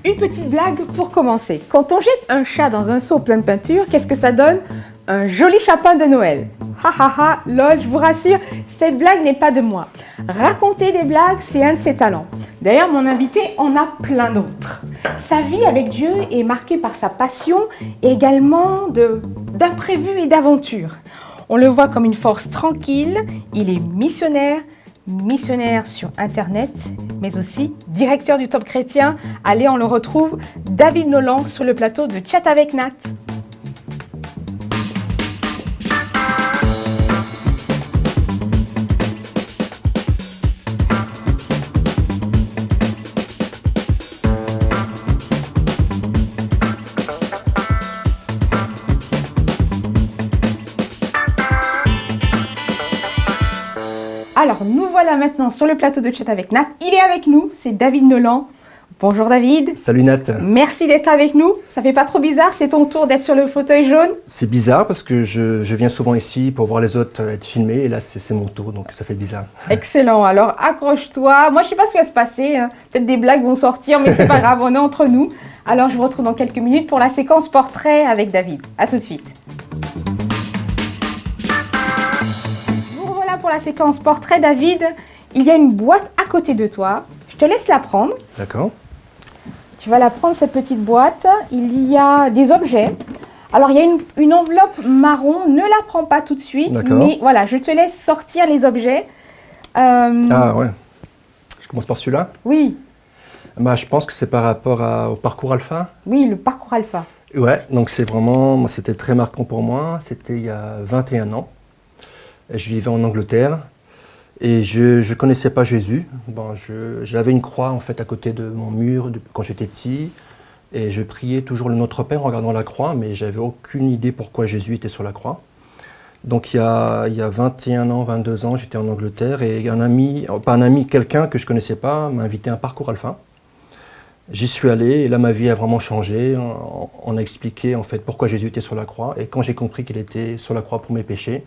Une petite blague pour commencer. Quand on jette un chat dans un seau plein de peinture, qu'est-ce que ça donne? Un joli chapin de Noël. Ha ha ha, lol, je vous rassure, cette blague n'est pas de moi. Raconter des blagues, c'est un de ses talents. D'ailleurs, mon invité en a plein d'autres. Sa vie avec Dieu est marquée par sa passion et également d'imprévus et d'aventures. On le voit comme une force tranquille, il est missionnaire sur Internet, mais aussi directeur du Top Chrétien. Allez, on le retrouve, David Nolan, sur le plateau de Chat avec Nat. Alors, nous voilà maintenant sur le plateau de Chat avec Nat. Il est avec nous, c'est David Nolan. Bonjour David. Salut Nat. Merci d'être avec nous. Ça fait pas trop bizarre, c'est ton tour d'être sur le fauteuil jaune? C'est bizarre parce que je viens souvent ici pour voir les autres être filmés et là c'est mon tour, donc ça fait bizarre. Excellent, alors accroche-toi. Moi je sais pas ce qui va se passer, hein. Peut-être des blagues vont sortir, mais c'est pas grave, on est entre nous. Alors je vous retrouve dans quelques minutes pour la séquence portrait avec David. À tout de suite. Pour la séquence portrait, David, il y a une boîte à côté de toi. Je te laisse la prendre. D'accord. Tu vas la prendre, cette petite boîte. Il y a des objets. Alors, il y a une enveloppe marron. Ne la prends pas tout de suite. Mais voilà, je te laisse sortir les objets. Ah ouais. Je commence par celui-là? Oui. Bah, je pense que c'est par rapport au parcours alpha. Oui, le parcours alpha. Ouais, donc c'est vraiment, c'était très marquant pour moi. C'était il y a 21 ans. Je vivais en Angleterre et je ne connaissais pas Jésus. Bon, j'avais une croix en fait à côté de mon mur quand j'étais petit et je priais toujours le Notre Père en regardant la croix, mais j'avais aucune idée pourquoi Jésus était sur la croix. Donc il y a 21 ans, 22 ans, j'étais en Angleterre et quelqu'un que je ne connaissais pas m'a invité à un parcours alpha. J'y suis allé et là ma vie a vraiment changé. On a expliqué en fait pourquoi Jésus était sur la croix et quand j'ai compris qu'il était sur la croix pour mes péchés,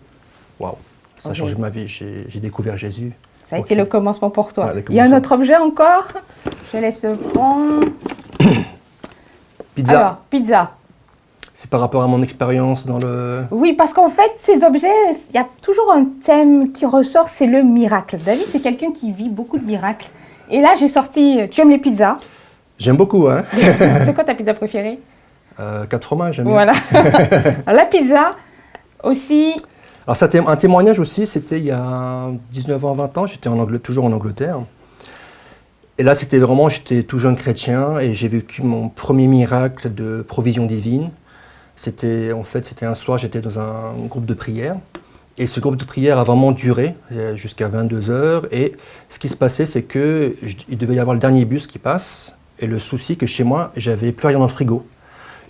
waouh! Ça a changé ma vie, j'ai découvert Jésus. Ça a été le commencement pour toi. Ouais, il y a un autre objet encore? Je laisse prendre. Pizza. Alors, pizza. C'est par rapport à mon expérience dans le... Oui, parce qu'en fait, ces objets, il y a toujours un thème qui ressort, c'est le miracle. David, c'est quelqu'un qui vit beaucoup de miracles. Et là, j'ai sorti... Tu aimes les pizzas? J'aime beaucoup, hein. C'est quoi ta pizza préférée? 4 fromages, j'aime bien. Voilà. La pizza, aussi... Alors, ça, un témoignage aussi, c'était il y a 19 ans, 20 ans, j'étais toujours en Angleterre. Et là, j'étais tout jeune chrétien et j'ai vécu mon premier miracle de provision divine. C'était un soir, j'étais dans un groupe de prière. Et ce groupe de prière a vraiment duré jusqu'à 22 heures. Et ce qui se passait, c'est qu'il devait y avoir le dernier bus qui passe. Et le souci, que chez moi, j'avais plus rien dans le frigo.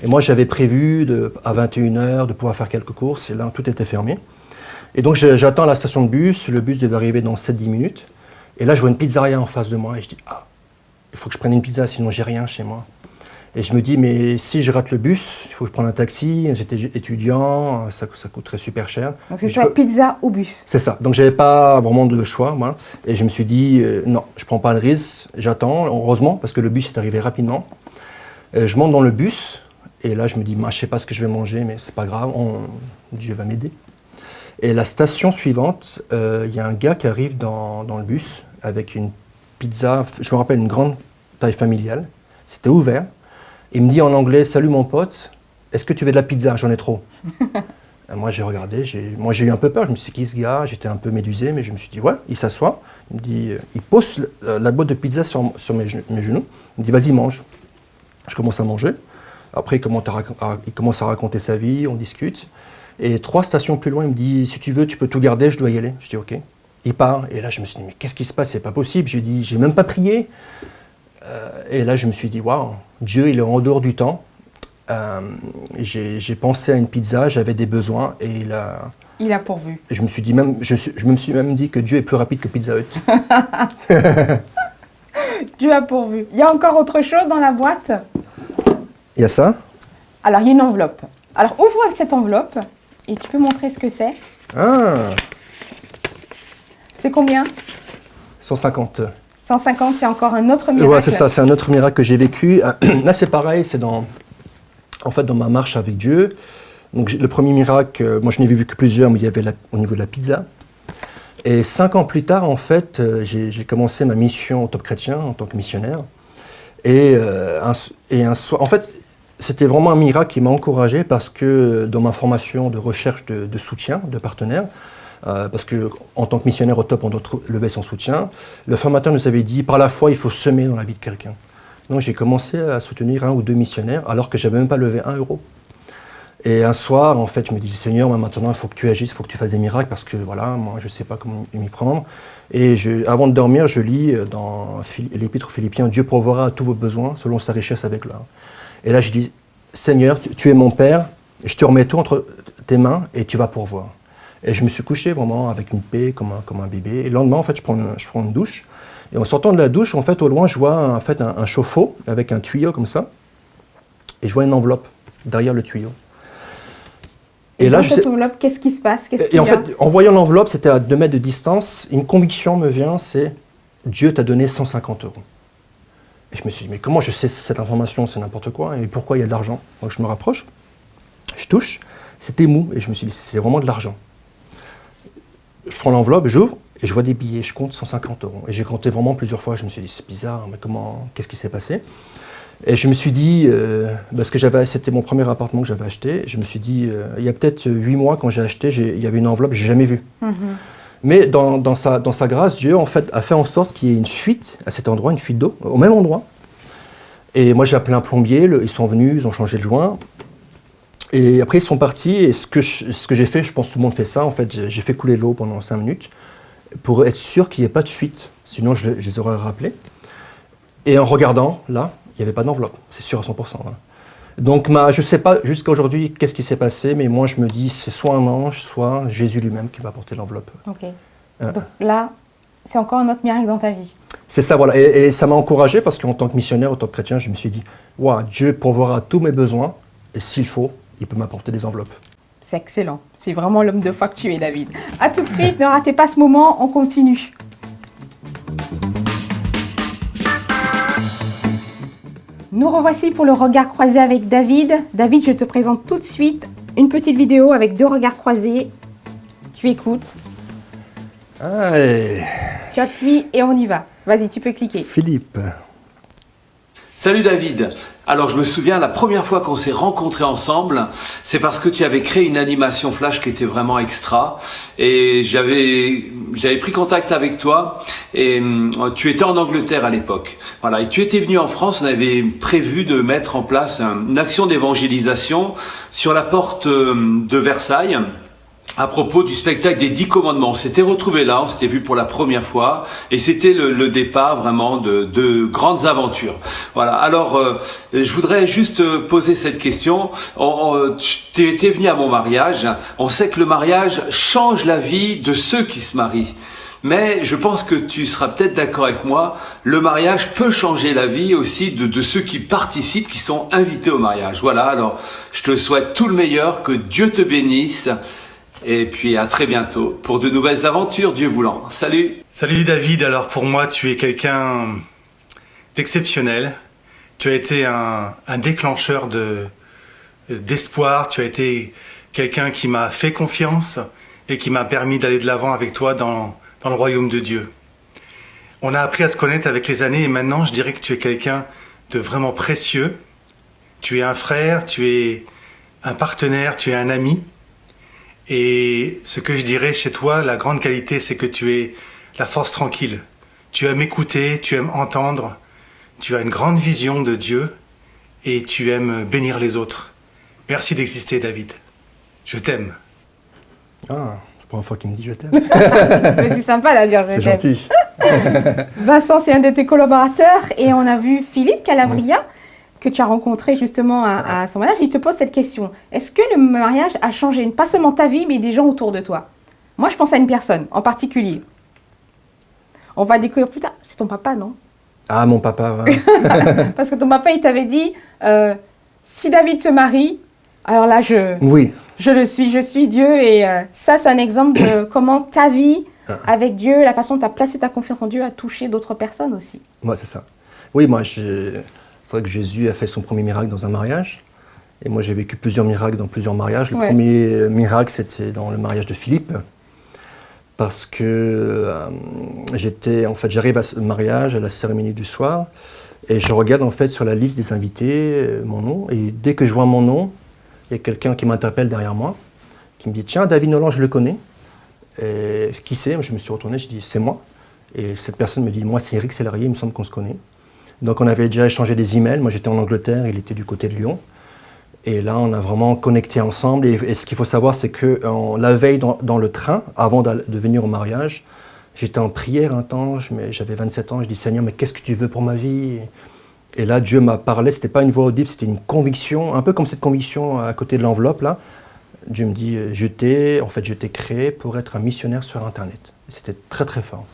Et moi, j'avais prévu à 21 heures de pouvoir faire quelques courses. Et là, tout était fermé. Et donc j'attends à la station de bus, le bus devait arriver dans 7-10 minutes. Et là je vois une pizzeria en face de moi et je dis « Ah, il faut que je prenne une pizza, sinon j'ai rien chez moi ». Et je me dis « Mais si je rate le bus, il faut que je prenne un taxi, j'étais étudiant, ça coûterait super cher ». Donc c'est soit pizza ou bus. C'est ça, donc j'avais pas vraiment de choix, moi. Et je me suis dit « Non, je prends pas de risque, j'attends », heureusement, parce que le bus est arrivé rapidement. Je monte dans le bus et là je me dis « Je sais pas ce que je vais manger, mais c'est pas grave, Dieu va m'aider ». Et la station suivante, il y a un gars qui arrive dans le bus avec une pizza, je me rappelle, une grande taille familiale. C'était ouvert. Il me dit en anglais « Salut mon pote, est-ce que tu veux de la pizza? J'en ai trop. » Moi j'ai regardé, j'ai eu un peu peur, je me suis dit « Qui est ce gars ?» J'étais un peu médusé, mais je me suis dit « Ouais, il s'assoit. » Il me dit, il pose la boîte de pizza sur mes genoux. Il me dit « Vas-y, mange. » Je commence à manger. Après, il commence à raconter sa vie, on discute. Et 3 stations plus loin, il me dit « Si tu veux, tu peux tout garder, je dois y aller. » Je dis « Ok ». Il part, et là je me suis dit « Mais qu'est-ce qui se passe? C'est pas possible. » Je lui ai dit « J'ai même pas prié. » Et là je me suis dit « Waouh, Dieu il est en dehors du temps. » J'ai pensé à une pizza, j'avais des besoins, et il a pourvu. Et je me suis même dit que Dieu est plus rapide que Pizza Hut. Dieu a pourvu. Il y a encore autre chose dans la boîte? Il y a ça. Alors il y a une enveloppe. Alors ouvre cette enveloppe. Et tu peux montrer ce que c'est? Ah! C'est combien? 150. 150, c'est encore un autre miracle. Ouais, c'est ça, c'est un autre miracle que j'ai vécu. Là, c'est pareil, c'est dans ma marche avec Dieu. Donc, le premier miracle, moi, je n'ai vu que plusieurs, mais il y avait au niveau de la pizza. Et 5 ans plus tard, en fait, j'ai commencé ma mission au Top Chrétien en tant que missionnaire. Et un soir, en fait, c'était vraiment un miracle qui m'a encouragé parce que dans ma formation de recherche de soutien, de partenaires, parce qu'en tant que missionnaire au Top, on doit lever son soutien, le formateur nous avait dit, par la foi, il faut semer dans la vie de quelqu'un. Donc j'ai commencé à soutenir 1 ou 2 missionnaires alors que je n'avais même pas levé 1 euro. Et un soir, en fait, je me dis, Seigneur, maintenant, il faut que tu agisses, il faut que tu fasses des miracles parce que, voilà, moi, je ne sais pas comment m'y prendre. Et avant de dormir, je lis dans l'Épître aux Philippiens, Dieu pourvoira à tous vos besoins selon sa richesse avec gloire. Et là, je dis, Seigneur, tu es mon Père, je te remets tout entre tes mains et tu vas pourvoir. Et je me suis couché vraiment avec une paix, comme un bébé. Et le lendemain, en fait, je prends une douche. Et en sortant de la douche, en fait, au loin, je vois en fait, un chauffe-eau avec un tuyau comme ça. Et je vois une enveloppe derrière le tuyau. Et là, dans cette enveloppe, qu'est-ce qui se passe? Et en fait, en voyant l'enveloppe, c'était à 2 mètres de distance, une conviction me vient, c'est Dieu t'a donné 150 euros. Et je me suis dit, mais comment je sais cette information? C'est n'importe quoi. Et pourquoi il y a de l'argent? Donc je me rapproche, je touche, c'était mou. Et je me suis dit, c'est vraiment de l'argent. Je prends l'enveloppe, j'ouvre, et je vois des billets. Je compte 150 euros. Et j'ai compté vraiment plusieurs fois. Je me suis dit, c'est bizarre, mais qu'est-ce qui s'est passé? Et je me suis dit, parce que c'était mon premier appartement que j'avais acheté, je me suis dit, il y a peut-être 8 mois quand j'ai acheté, il y avait une enveloppe que je n'ai jamais vue. Mm-hmm. Mais dans sa grâce, Dieu en fait, a fait en sorte qu'il y ait une fuite à cet endroit, une fuite d'eau, au même endroit. Et moi j'ai appelé un plombier, ils sont venus, ils ont changé le joint. Et après ils sont partis, et ce que j'ai fait, je pense que tout le monde fait ça, en fait, j'ai fait couler l'eau pendant 5 minutes, pour être sûr qu'il n'y ait pas de fuite, sinon je les aurais rappelés. Et en regardant, là, il n'y avait pas d'enveloppe, c'est sûr à 100%. Hein. Donc je ne sais pas jusqu'à aujourd'hui qu'est-ce qui s'est passé, mais moi je me dis c'est soit un ange, soit Jésus lui-même qui va porter l'enveloppe. Ok. Donc là, c'est encore un autre miracle dans ta vie. C'est ça, voilà. Et ça m'a encouragé parce qu'en tant que missionnaire, en tant que chrétien, je me suis dit, wow, Dieu pourvoira tous mes besoins, et s'il faut, il peut m'apporter des enveloppes. C'est excellent. C'est vraiment l'homme de foi que tu es, David. À tout de suite, ne ratez pas ce moment, on continue. Nous revoici pour le regard croisé avec David. David, je te présente tout de suite une petite vidéo avec 2 regards croisés. Tu écoutes. Allez. Tu appuies et on y va. Vas-y, tu peux cliquer. Philippe. Salut David. Alors je me souviens la première fois qu'on s'est rencontrés ensemble, c'est parce que tu avais créé une animation flash qui était vraiment extra et j'avais pris contact avec toi et tu étais en Angleterre à l'époque. Voilà, et tu étais venu en France, on avait prévu de mettre en place une action d'évangélisation sur la porte de Versailles. À propos du spectacle des 10 commandements, on s'était retrouvés là, on s'était vu pour la première fois, et c'était le départ vraiment de grandes aventures. Voilà. Alors, je voudrais juste poser cette question. Tu étais venu à mon mariage. On sait que le mariage change la vie de ceux qui se marient. Mais je pense que tu seras peut-être d'accord avec moi, le mariage peut changer la vie aussi de ceux qui participent, qui sont invités au mariage. Voilà, alors je te souhaite tout le meilleur, que Dieu te bénisse. Et puis à très bientôt pour de nouvelles aventures, Dieu voulant. Salut. Salut David, alors pour moi tu es quelqu'un d'exceptionnel. Tu as été un déclencheur d'espoir, tu as été quelqu'un qui m'a fait confiance et qui m'a permis d'aller de l'avant avec toi dans le royaume de Dieu. On a appris à se connaître avec les années et maintenant je dirais que tu es quelqu'un de vraiment précieux. Tu es un frère, tu es un partenaire, tu es un ami. Et ce que je dirais chez toi, la grande qualité, c'est que tu es la force tranquille. Tu aimes écouter, tu aimes entendre, tu as une grande vision de Dieu et tu aimes bénir les autres. Merci d'exister, David. Je t'aime. Ah, c'est la première fois qu'il me dit je t'aime. Mais c'est sympa de dire je t'aime. C'est gentil. Vincent, c'est un de tes collaborateurs et on a vu Philippe Calabria, que tu as rencontré justement à son mariage. Il te pose cette question. Est-ce que le mariage a changé pas seulement ta vie, mais des gens autour de toi? Moi, je pense à une personne en particulier. On va découvrir plus tard. C'est ton papa, non? Ah, mon papa, ouais. Parce que ton papa, il t'avait dit, si David se marie, alors là, oui. je suis Dieu. Et ça, c'est un exemple de comment ta vie avec Dieu, la façon dont tu as placé ta confiance en Dieu a touché d'autres personnes aussi. Moi, c'est ça. Oui, c'est vrai que Jésus a fait son premier miracle dans un mariage. Et moi, j'ai vécu plusieurs miracles dans plusieurs mariages. Le premier miracle, c'était dans le mariage de Philippe. Parce que j'arrive à ce mariage, à la cérémonie du soir, et je regarde en fait sur la liste des invités mon nom. Et dès que je vois mon nom, il y a quelqu'un qui m'interpelle derrière moi, qui me dit « Tiens, David Nolan, je le connais. » Et qui c'est? Je me suis retourné, je dis « C'est moi. » Et cette personne me dit « Moi, c'est Eric Sellerier, il me semble qu'on se connaît. » Donc on avait déjà échangé des emails. Moi, j'étais en Angleterre, il était du côté de Lyon. Et là, on a vraiment connecté ensemble. Et ce qu'il faut savoir, c'est que la veille dans le train, avant de venir au mariage, j'étais en prière un temps, j'avais 27 ans, je dis « Seigneur, mais qu'est-ce que tu veux pour ma vie ?» Et là, Dieu m'a parlé, ce n'était pas une voix audible, c'était une conviction, un peu comme cette conviction à côté de l'enveloppe, là. Dieu me dit « Je t'ai créé pour être un missionnaire sur Internet. » C'était très, très fort.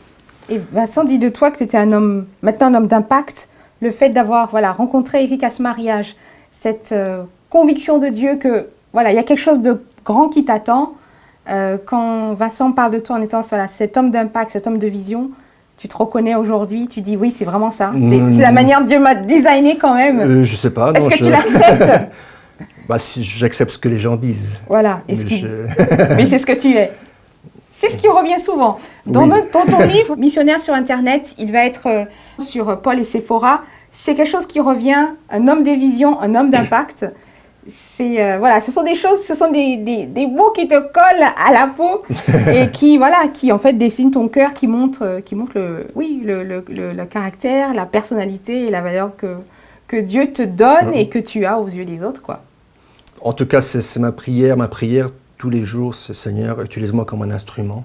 Et Vincent dit de toi que tu étais maintenant un homme d'impact. Le fait d'avoir rencontré Eric à ce mariage, cette conviction de Dieu que il y a quelque chose de grand qui t'attend. Quand Vincent parle de toi en étant cet homme d'impact, cet homme de vision, tu te reconnais aujourd'hui, tu dis oui, c'est vraiment ça. C'est la manière dont Dieu m'a designé quand même. Je sais pas. Est-ce que tu l'acceptes? Si j'accepte ce que les gens disent. Voilà. Mais c'est ce que tu es. C'est ce qui revient souvent. Dans ton livre, Missionnaire sur Internet, il va être sur Paul et Séphora. C'est quelque chose qui revient, un homme des visions, un homme d'impact. Ce sont des choses, ce sont des mots qui te collent à la peau et qui en fait dessinent ton cœur, qui montrent le caractère, la personnalité et la valeur que Dieu te donne et que tu as aux yeux des autres, quoi. En tout cas, c'est ma prière tous les jours, c'est Seigneur, utilise-moi comme un instrument.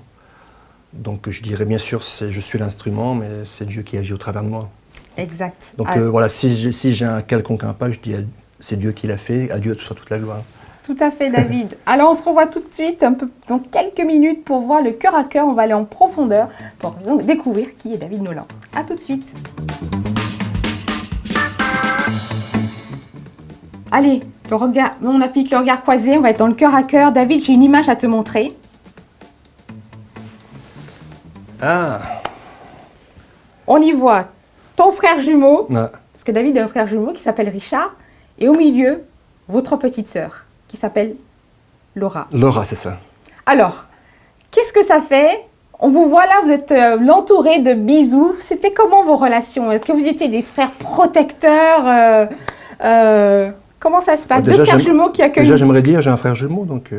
Donc je dirais bien sûr, je suis l'instrument, mais c'est Dieu qui agit au travers de moi. Exact. Donc si j'ai un quelconque impact, je dis c'est Dieu qui l'a fait, à Dieu soit toute la gloire. Tout à fait, David. Alors on se revoit tout de suite, un peu dans quelques minutes, pour voir le cœur à cœur. On va aller en profondeur pour donc découvrir qui est David Nolan. À tout de suite. Allez, on a fini que le regard croisé, on va être dans le cœur à cœur. David, j'ai une image à te montrer. Ah. On y voit ton frère jumeau, Ah. parce que David a un frère jumeau qui s'appelle Richard, et au milieu, votre petite sœur, qui s'appelle Laura. Laura, c'est ça. Alors, qu'est-ce que ça fait? On vous voit là, vous êtes l'entouré de bisous. C'était comment vos relations? Est-ce que vous étiez des frères protecteurs? Comment ça se passe? Deux frères jumeaux qui accueillent... Déjà, j'aimerais dire, j'ai un frère jumeau, donc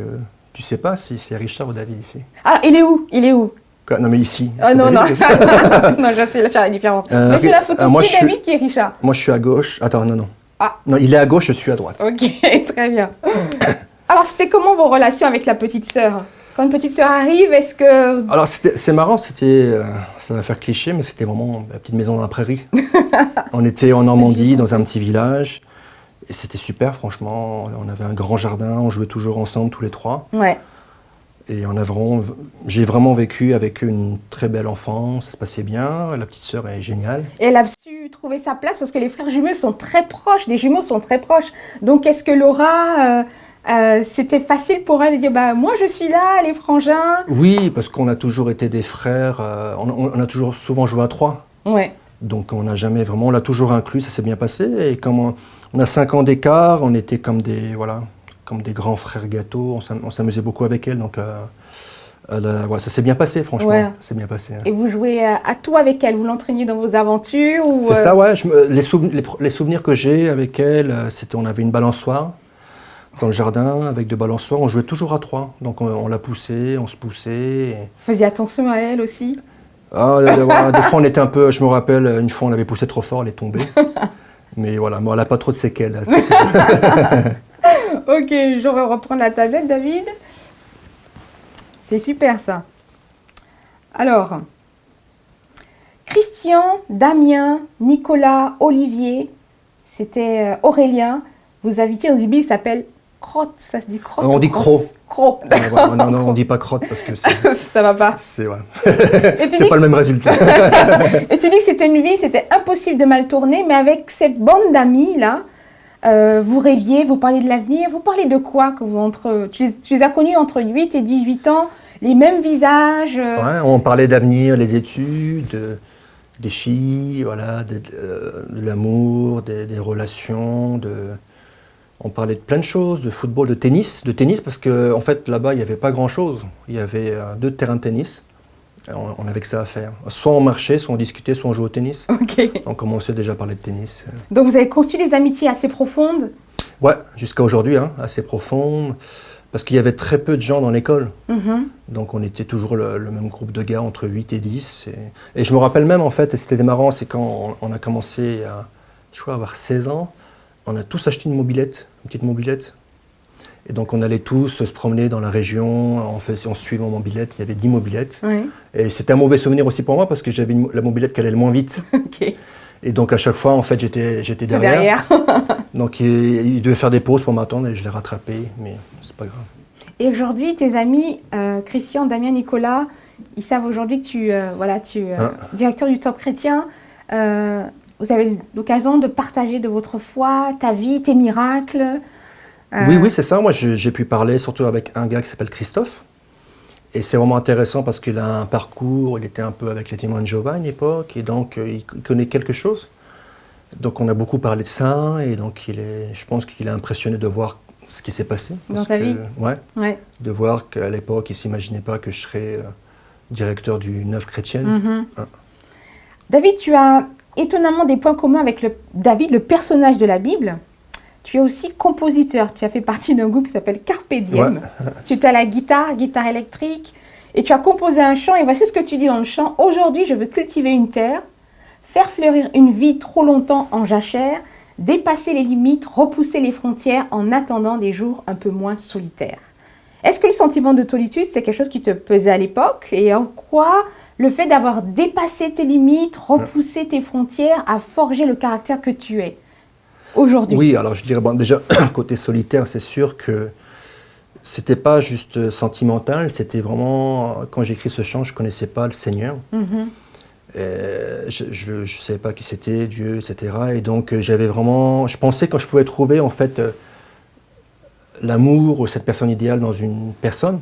tu sais pas si c'est Richard ou David ici. Ah, il est où? Quoi? Non, mais ici. Oh non, non. Non, j'essaie de faire la différence. Mais sur la photo, qui est David, qui est Richard? Moi, je suis à gauche. Attends, non. Ah. Non, il est à gauche, je suis à droite. Ok, très bien. Alors, c'était comment vos relations avec la petite sœur? Quand une petite sœur arrive, est-ce que... Alors, c'est marrant, ça va faire cliché, mais c'était vraiment la petite maison dans la prairie. On était en Normandie, dans un petit village, et c'était super, franchement. On avait un grand jardin, on jouait toujours ensemble, tous les trois. Ouais. Et j'ai vraiment vécu avec eux une très belle enfance, ça se passait bien, la petite sœur est géniale. Et elle a su trouver sa place, parce que les frères jumeaux sont très proches, les jumeaux sont très proches. Donc, est-ce que Laura... c'était facile pour elle de dire moi je suis là, les frangins. Oui, parce qu'on a toujours été des frères, on a toujours souvent joué à trois. Ouais. Donc on n'a jamais vraiment, on l'a toujours inclus, ça s'est bien passé. Et comme on a 5 ans d'écart, on était comme des grands frères gâteaux, on s'amusait beaucoup avec elle. Donc ça s'est bien passé, franchement. Ouais. Ça s'est bien passé. Hein. Et vous jouez à tout avec elle, vous l'entraîniez dans vos aventures ou, C'est ça, ouais. Les souvenirs que j'ai avec elle, c'était on avait une balançoire dans le jardin avec deux balançoires, on jouait toujours à trois. Donc on la poussait, on se poussait. Et... Vous faisiez attention à elle aussi? Ah, des fois on était un peu, je me rappelle, une fois on l'avait poussée trop fort, elle est tombée. Mais voilà, elle n'a pas trop de séquelles. Ok, je vais reprendre la tablette, David. C'est super ça. Alors, Christian, Damien, Nicolas, Olivier, c'était Aurélien. Vous habitiez dans une ville qui s'appelle Crotte, ça se dit Crotte? On dit Croc. Croc. Non, on dit pas Crotte parce que ça va pas. C'est pas le même résultat. Et tu dis que c'était une vie, c'était impossible de mal tourner, mais avec cette bande d'amis là, vous rêviez, vous parliez de l'avenir, vous parlez de quoi que tu les as connus entre 8 et 18 ans, les mêmes visages. Ouais, on parlait d'avenir, les études, des filles, voilà, de l'amour, des relations, on parlait de plein de choses, de football, de tennis parce qu'en fait là-bas il n'y avait pas grand-chose. Il y avait 2 terrains de tennis. On n'avait que ça à faire. Soit on marchait, soit on discutait, soit on jouait au tennis. Ok. On commençait déjà à parler de tennis. Donc vous avez construit des amitiés assez profondes. Ouais, jusqu'à aujourd'hui, hein, assez profondes. Parce qu'il y avait très peu de gens dans l'école. Donc on était toujours le même groupe de gars, entre 8 et 10. Et je me rappelle même, en fait, et c'était marrant, c'est quand on a commencé à, je crois, avoir 16 ans, on a tous acheté une petite mobilette. Et donc on allait tous se promener dans la région, en suivant mobilette, il y avait 10 mobilettes. Oui. Et c'était un mauvais souvenir aussi pour moi parce que j'avais la mobilette qui allait le moins vite. Ok. Et donc à chaque fois, en fait, j'étais derrière. Donc il devait faire des pauses pour m'attendre et je l'ai rattrapé, mais c'est pas grave. Et aujourd'hui, tes amis, Christian, Damien, Nicolas, ils savent aujourd'hui que tu es directeur du Top Chrétien. Vous avez l'occasion de partager de votre foi, ta vie, tes miracles. Oui, c'est ça. Moi, j'ai pu parler surtout avec un gars qui s'appelle Christophe. Et c'est vraiment intéressant parce qu'il a un parcours, il était un peu avec les témoins de Jéhovah à une époque, et donc il connaît quelque chose. Donc on a beaucoup parlé de ça, et donc je pense qu'il est impressionné de voir ce qui s'est passé. Dans ta vie. Ouais. De voir qu'à l'époque, il ne s'imaginait pas que je serais directeur du Neuf Chrétienne. David, tu as étonnamment des points communs avec David, le personnage de la Bible. Tu es aussi compositeur. Tu as fait partie d'un groupe qui s'appelle Carpe Diem. Ouais. Tu es à la guitare électrique, et tu as composé un chant. Et voici ce que tu dis dans le chant. Aujourd'hui, je veux cultiver une terre, faire fleurir une vie trop longtemps en jachère, dépasser les limites, repousser les frontières en attendant des jours un peu moins solitaires. Est-ce que le sentiment de solitude, c'est quelque chose qui te pesait à l'époque? Et en quoi le fait d'avoir dépassé tes limites, repoussé tes frontières, a forgé le caractère que tu es aujourd'hui? Oui, alors je dirais, déjà, côté solitaire, c'est sûr que c'était pas juste sentimental, c'était vraiment, quand j'ai écrit ce chant, je connaissais pas le Seigneur. Je ne savais pas qui c'était, Dieu, etc. Et donc je pensais que je pouvais trouver en fait l'amour ou cette personne idéale dans une personne.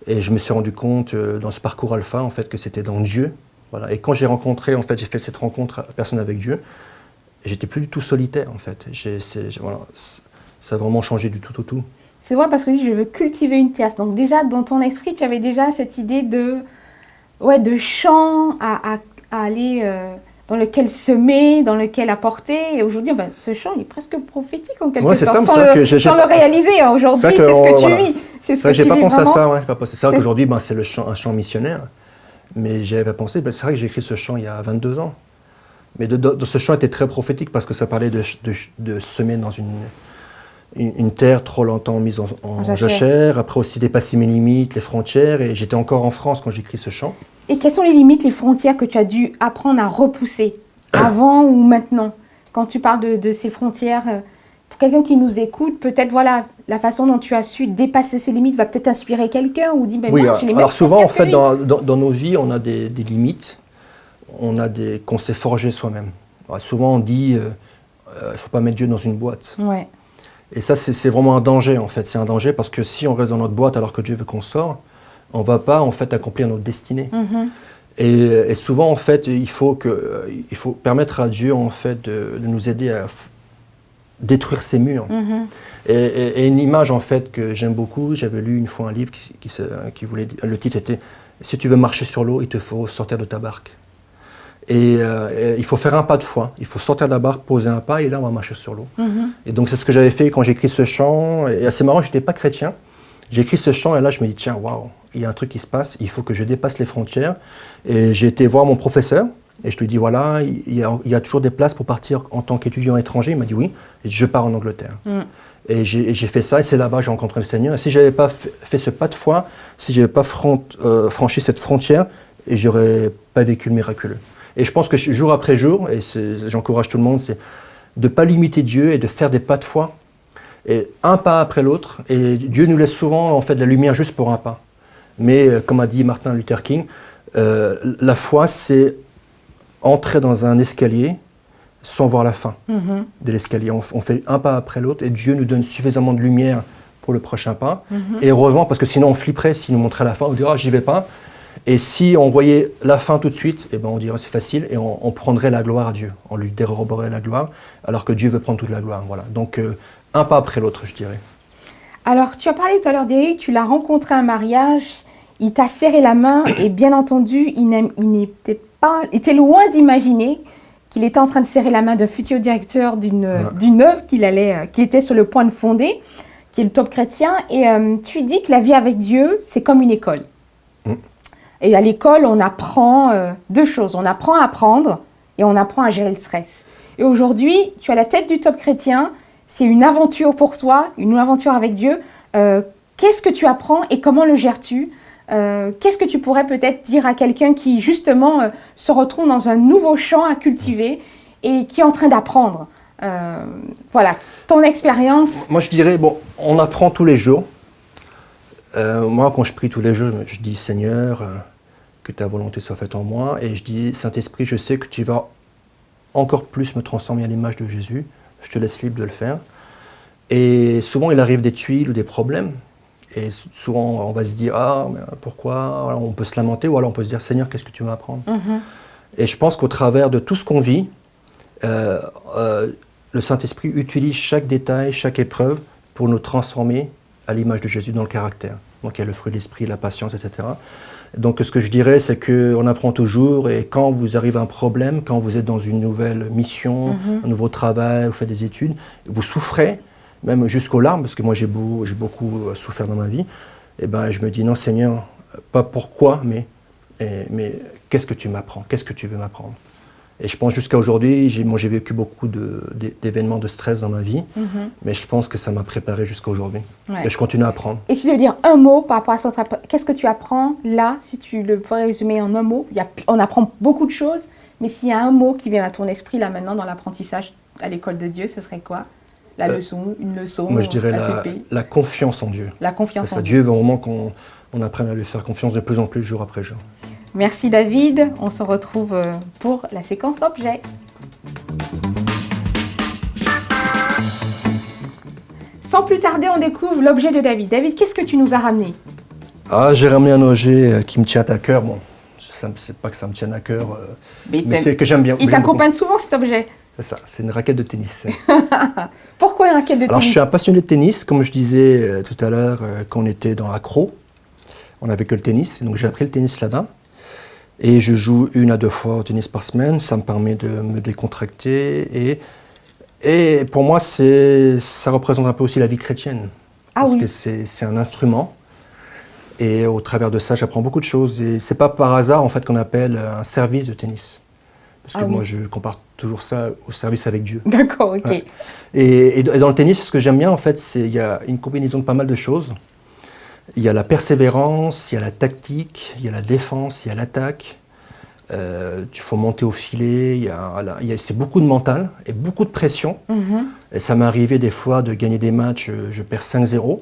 Et je me suis rendu compte dans ce parcours alpha en fait que c'était dans Dieu. Voilà. Et quand j'ai fait cette rencontre personne avec Dieu, j'étais plus du tout solitaire en fait. Ça a vraiment changé du tout au tout. C'est vrai parce que je veux cultiver une terre. Donc déjà dans ton esprit, tu avais déjà cette idée de chant à aller dans lequel semer, dans lequel apporter. Et aujourd'hui, ce chant il est presque prophétique en quelque sorte, sans le réaliser. Aujourd'hui, c'est ce que tu vis. C'est vrai que j'ai pas pensé à ça. C'est vrai qu'aujourd'hui, c'est un chant missionnaire. Mais j'avais pensé, c'est vrai que j'ai écrit ce chant il y a 22 ans. Mais ce chant était très prophétique parce que ça parlait de semer dans une terre trop longtemps mise en jachère. Après aussi dépasser mes limites, les frontières. Et j'étais encore en France quand j'écris ce chant. Et quelles sont les limites, les frontières que tu as dû apprendre à repousser, avant ou maintenant? Quand tu parles de ces frontières, pour quelqu'un qui nous écoute, peut-être la façon dont tu as su dépasser ces limites va peut-être inspirer quelqu'un ou dire oui, moi, j'ai les mêmes souvent en fait dans nos vies, on a des limites, qu'on s'est forgé soi-même. Alors, souvent on dit il ne faut pas mettre Dieu dans une boîte. Ouais. Et ça c'est vraiment un danger en fait. C'est un danger parce que si on reste dans notre boîte alors que Dieu veut qu'on sorte, on ne va pas en fait accomplir notre destinée. Et souvent en fait il faut permettre à Dieu en fait de nous aider à détruire ces murs. Et une image en fait que j'aime beaucoup, j'avais lu une fois un livre qui voulait dire, le titre était « Si tu veux marcher sur l'eau, il te faut sortir de ta barque ». Et il faut faire un pas de foi, il faut sortir de la barque, poser un pas et là on va marcher sur l'eau. Et donc c'est ce que j'avais fait quand j'ai écrit ce chant. Et assez marrant, je n'étais pas chrétien. J'ai écrit ce chant et là je me dis tiens, waouh, il y a un truc qui se passe, il faut que je dépasse les frontières. Et j'ai été voir mon professeur et je lui dis voilà, il y a toujours des places pour partir en tant qu'étudiant étranger. Il m'a dit oui, et je pars en Angleterre. Et j'ai fait ça et c'est là-bas que j'ai rencontré le Seigneur. Et si je n'avais pas fait ce pas de foi, si je n'avais pas franchi cette frontière, je n'aurais pas vécu le miraculeux. Et je pense que jour après jour, et j'encourage tout le monde, c'est de ne pas limiter Dieu et de faire des pas de foi. Et un pas après l'autre, et Dieu nous laisse souvent en fait de la lumière juste pour un pas. Mais comme a dit Martin Luther King, la foi c'est entrer dans un escalier sans voir la fin de l'escalier. On fait un pas après l'autre et Dieu nous donne suffisamment de lumière pour le prochain pas. Et heureusement, parce que sinon on flipperait, s'il nous montrait la fin, on dirait, j'y vais pas. Et si on voyait la fin tout de suite, eh ben on dirait c'est facile et on prendrait la gloire à Dieu. On lui déroberait la gloire, alors que Dieu veut prendre toute la gloire. Voilà. Donc un pas après l'autre, je dirais. Alors, tu as parlé tout à l'heure d'Éric, tu l'as rencontré à un mariage, il t'a serré la main et bien entendu, il était loin d'imaginer qu'il était en train de serrer la main d'un futur directeur d'une œuvre qui était sur le point de fonder, qui est le Top Chrétien. Et tu dis que la vie avec Dieu, c'est comme une école. Et à l'école, on apprend deux choses. On apprend à apprendre et on apprend à gérer le stress. Et aujourd'hui, tu as la tête du Top Chrétien. C'est une aventure pour toi, une aventure avec Dieu. Qu'est-ce que tu apprends et comment le gères-tu ? Qu'est-ce que tu pourrais peut-être dire à quelqu'un qui, justement, se retrouve dans un nouveau champ à cultiver et qui est en train d'apprendre ? Voilà, ton expérience. Moi, je dirais, bon, on apprend tous les jours. Moi, quand je prie tous les jours, je dis, Seigneur, que ta volonté soit faite en moi. Et je dis, Saint-Esprit, je sais que tu vas encore plus me transformer à l'image de Jésus. Je te laisse libre de le faire. Et souvent, il arrive des tuiles ou des problèmes. Et souvent, on va se dire, ah, mais pourquoi ? Alors, on peut se lamenter ou alors on peut se dire, Seigneur, qu'est-ce que tu vas apprendre ? Et je pense qu'au travers de tout ce qu'on vit, le Saint-Esprit utilise chaque détail, chaque épreuve pour nous transformer à l'image de Jésus dans le caractère. Donc, il y a le fruit de l'esprit, la patience, etc. Donc, ce que je dirais, c'est qu'on apprend toujours. Et quand vous arrivez à un problème, quand vous êtes dans une nouvelle mission, un nouveau travail, vous faites des études, vous souffrez, même jusqu'aux larmes, parce que moi j'ai beaucoup souffert dans ma vie, et ben je me dis non Seigneur, pas pourquoi, mais qu'est-ce que tu m'apprends, qu'est-ce que tu veux m'apprendre. Et je pense jusqu'à aujourd'hui, j'ai vécu beaucoup d'événements de stress dans ma vie, mais je pense que ça m'a préparé jusqu'à aujourd'hui. Ouais. Et je continue à apprendre. Et si tu veux dire un mot par rapport à ça, qu'est-ce que tu apprends là, si tu le pourrais résumer en un mot? On apprend beaucoup de choses, mais s'il y a un mot qui vient à ton esprit là maintenant dans l'apprentissage à l'école de Dieu, ce serait quoi? La leçon, une leçon, moi je dirais la confiance en Dieu. La confiance en Dieu. Dieu veut vraiment qu'on apprenne à lui faire confiance de plus en plus, jour après jour. Merci David, on se retrouve pour la séquence objet. Sans plus tarder, on découvre l'objet de David. David, qu'est-ce que tu nous as ramené? Ah, j'ai ramené un objet qui me tient à cœur. Bon, c'est pas que ça me tienne à cœur, mais c'est que j'aime bien. Il t'accompagne souvent cet objet? C'est ça, c'est une raquette de tennis. Pourquoi une raquette de tennis? Alors, je suis un passionné de tennis, comme je disais tout à l'heure, quand on était dans Accro, on n'avait que le tennis, donc j'ai appris le tennis là-bas. Et je joue 1 à 2 fois au tennis par semaine, ça me permet de me décontracter. Et pour moi, ça représente un peu aussi la vie chrétienne. Parce que c'est un instrument. Et au travers de ça, j'apprends beaucoup de choses. Et c'est pas par hasard, en fait, qu'on appelle un service de tennis. Parce que moi, je compare toujours ça au service avec Dieu. D'accord, ok. Ouais. Et dans le tennis, ce que j'aime bien, en fait, il y a une combinaison de pas mal de choses. Il y a la persévérance, il y a la tactique, il y a la défense, il y a l'attaque. Il faut monter au filet, c'est beaucoup de mental et beaucoup de pression. Et ça m'est arrivé des fois de gagner des matchs, je perds 5-0.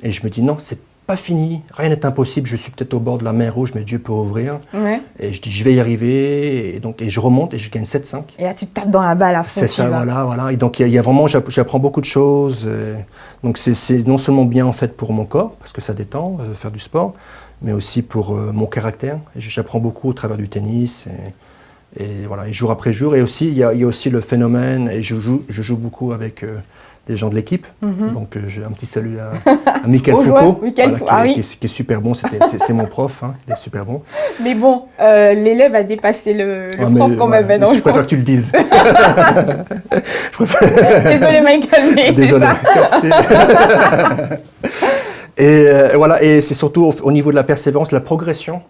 Et je me dis non, c'est pas fini, rien n'est impossible, je suis peut-être au bord de la mer Rouge, mais Dieu peut ouvrir. Et je dis je vais y arriver, et je remonte et je gagne 7-5. Et là tu tapes dans la balle à fond. C'est ça, voilà. Et donc il y a vraiment, j'apprends beaucoup de choses. Donc c'est non seulement bien en fait pour mon corps, parce que ça détend, faire du sport, mais aussi pour mon caractère. J'apprends beaucoup au travers du tennis, et voilà, et jour après jour. Et aussi il y a aussi le phénomène, et je joue beaucoup avec des gens de l'équipe. Donc j'ai un petit salut à Michael Foucault, qui est super bon, c'est mon prof, hein, il est super bon. Mais bon, l'élève a dépassé le prof quand même. Je préfère que tu le dises. Désolé Michael, mais désolé. C'est ça. Et voilà, et c'est surtout au niveau de la persévérance, de la progression.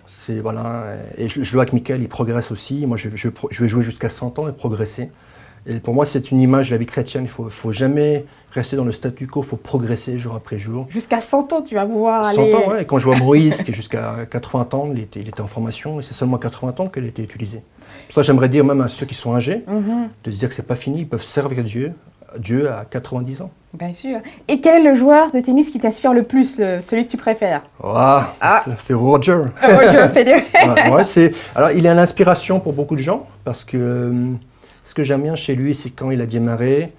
Et je joue avec Michael, il progresse aussi. Moi, je vais jouer jusqu'à 100 ans et progresser. Et pour moi, c'est une image de la vie chrétienne. Il ne faut jamais rester dans le statu quo, il faut progresser jour après jour. Jusqu'à 100 ans, tu vas pouvoir aller... 100 ans, oui. Quand je vois Moïse, qui est jusqu'à 80 ans, il était en formation, et c'est seulement à 80 ans qu'elle a été utilisée. Pour ça, j'aimerais dire même à ceux qui sont âgés, de se dire que ce n'est pas fini, ils peuvent servir Dieu à 90 ans. Bien sûr. Et quel est le joueur de tennis qui t'inspire le plus, celui que tu préfères? C'est Roger. Roger Federer. Alors, il est une inspiration pour beaucoup de gens, parce que ce que j'aime bien chez lui, c'est quand il a démarré,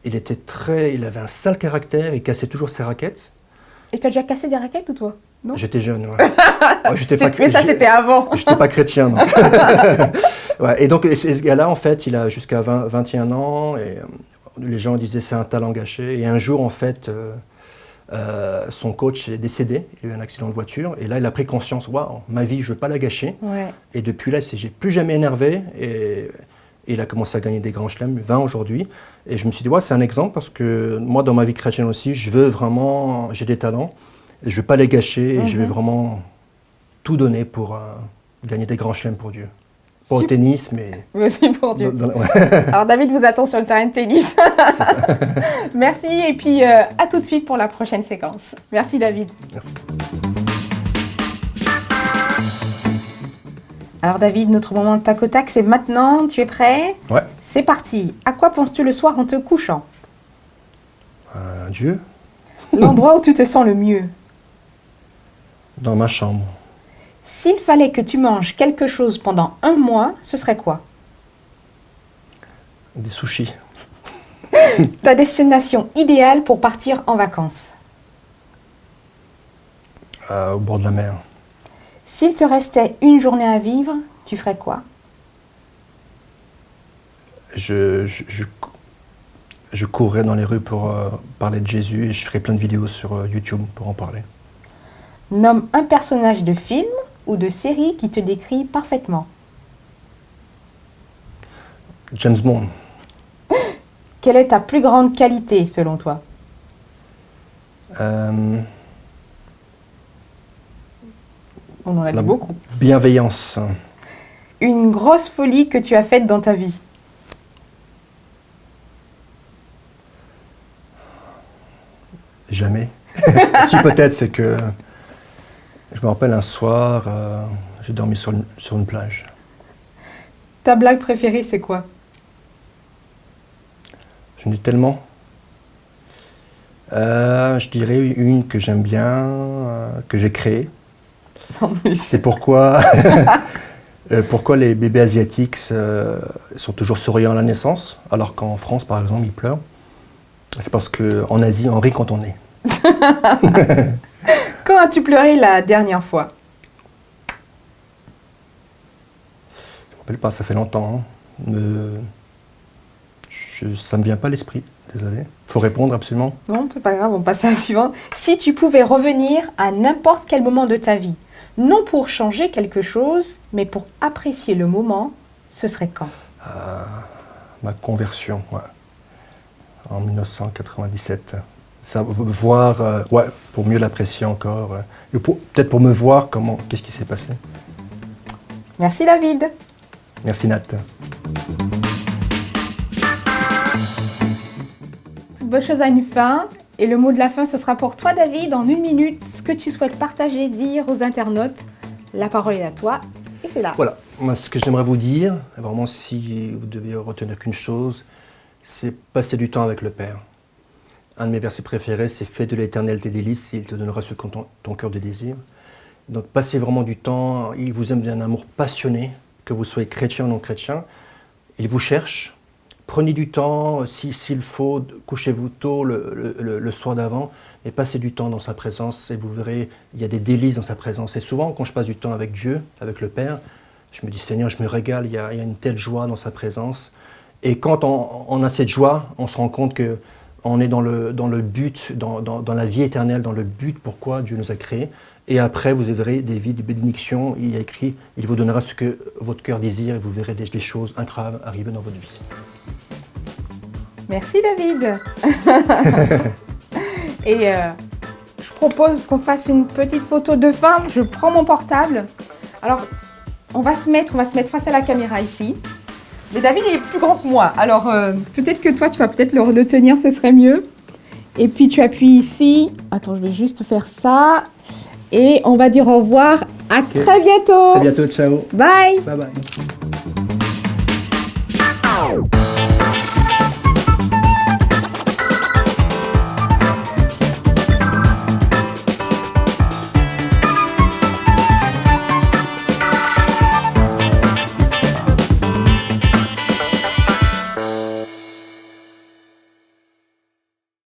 il avait un sale caractère, il cassait toujours ses raquettes. Et tu as déjà cassé des raquettes ou toi? Non. J'étais jeune, ouais. Ouais, Mais ça, c'était avant. J'étais pas chrétien, donc. Ouais, et donc, ce gars-là, en fait, il a jusqu'à 21 ans, et les gens disaient c'est un talent gâché. Et un jour, en fait, son coach est décédé, il a eu un accident de voiture, et là, il a pris conscience, waouh, ma vie, je veux pas la gâcher. Ouais. Et depuis là, j'ai plus jamais énervé, et il a commencé à gagner des grands chelems, 20 aujourd'hui. Et je me suis dit, ouais, c'est un exemple, parce que moi, dans ma vie chrétienne aussi, je veux vraiment, j'ai des talents, et je ne vais pas les gâcher, et je vais vraiment tout donner pour gagner des grands chelems pour Dieu. Pas au tennis, mais... Mais aussi pour Dieu. Ouais. Alors David vous attend sur le terrain de tennis. C'est ça. Merci et puis à tout de suite pour la prochaine séquence. Merci David. Merci. Alors David, notre moment de tac au tac, c'est maintenant. Tu es prêt? Ouais. C'est parti. À quoi penses-tu le soir en te couchant? Dieu, L'endroit où tu te sens le mieux? dans ma chambre. S'il fallait que tu manges quelque chose pendant 1 mois, ce serait quoi? Des sushis. Ta destination idéale pour partir en vacances? Au bord de la mer. S'il te restait une journée à vivre, tu ferais quoi? Je courrais dans les rues pour parler de Jésus, et je ferai plein de vidéos sur YouTube pour en parler. Nomme un personnage de film ou de série qui te décrit parfaitement. James Bond. Quelle est ta plus grande qualité selon toi? Euh, On en a dit la beaucoup. bienveillance. Une grosse folie que tu as faite dans ta vie? Jamais. Si peut-être, c'est que je me rappelle un soir, j'ai dormi sur une plage. Ta blague préférée, c'est quoi? Je me dis tellement. Je dirais une que j'aime bien, que j'ai créée. C'est pourquoi les bébés asiatiques sont toujours souriants à la naissance, alors qu'en France, par exemple, ils pleurent. C'est parce qu'en Asie, on rit quand on est. Quand as-tu pleuré la dernière fois? Je ne me rappelle pas, ça fait longtemps. Hein. Ça ne me vient pas à l'esprit, désolé. Il faut répondre absolument. Non, c'est pas grave, on passe à la suivante. Si tu pouvais revenir à n'importe quel moment de ta vie, non pour changer quelque chose, mais pour apprécier le moment, ce serait quand? Ma conversion, ouais. En 1997. Ça, voir, ouais, pour mieux l'apprécier encore. Et peut-être pour me voir qu'est-ce qui s'est passé. Merci David. Merci Nat. Toute bonne chose a une fin. Et le mot de la fin, ce sera pour toi David, en 1 minute, ce que tu souhaites partager, dire aux internautes. La parole est à toi. Et c'est là. Voilà, moi ce que j'aimerais vous dire, vraiment si vous deviez retenir qu'une chose, c'est passer du temps avec le Père. Un de mes versets préférés, c'est « Fais de l'Éternel tes délices, et il te donnera ce que ton cœur te désire ». Donc passez vraiment du temps, il vous aime d'un amour passionné, que vous soyez chrétien ou non chrétien. Il vous cherche. Prenez du temps, s'il faut, couchez-vous tôt le soir d'avant, mais passez du temps dans sa présence et vous verrez, il y a des délices dans sa présence. Et souvent, quand je passe du temps avec Dieu, avec le Père, je me dis « Seigneur, je me régale, il y a une telle joie dans sa présence ». Et quand on a cette joie, on se rend compte qu'on est dans le but, dans la vie éternelle, dans le but pourquoi Dieu nous a créés. Et après, vous verrez des vies de bénédiction. Il y a écrit, il vous donnera ce que votre cœur désire et vous verrez des choses incroyables arriver dans votre vie. Merci David. Et je propose qu'on fasse une petite photo de fin. Je prends mon portable. Alors, on va se mettre face à la caméra ici. Mais David est plus grand que moi. Alors, peut-être que toi, tu vas peut-être le tenir, ce serait mieux. Et puis, tu appuies ici. Attends, je vais juste faire ça. Et on va dire au revoir. À très bientôt. À bientôt, ciao. Bye. Bye bye.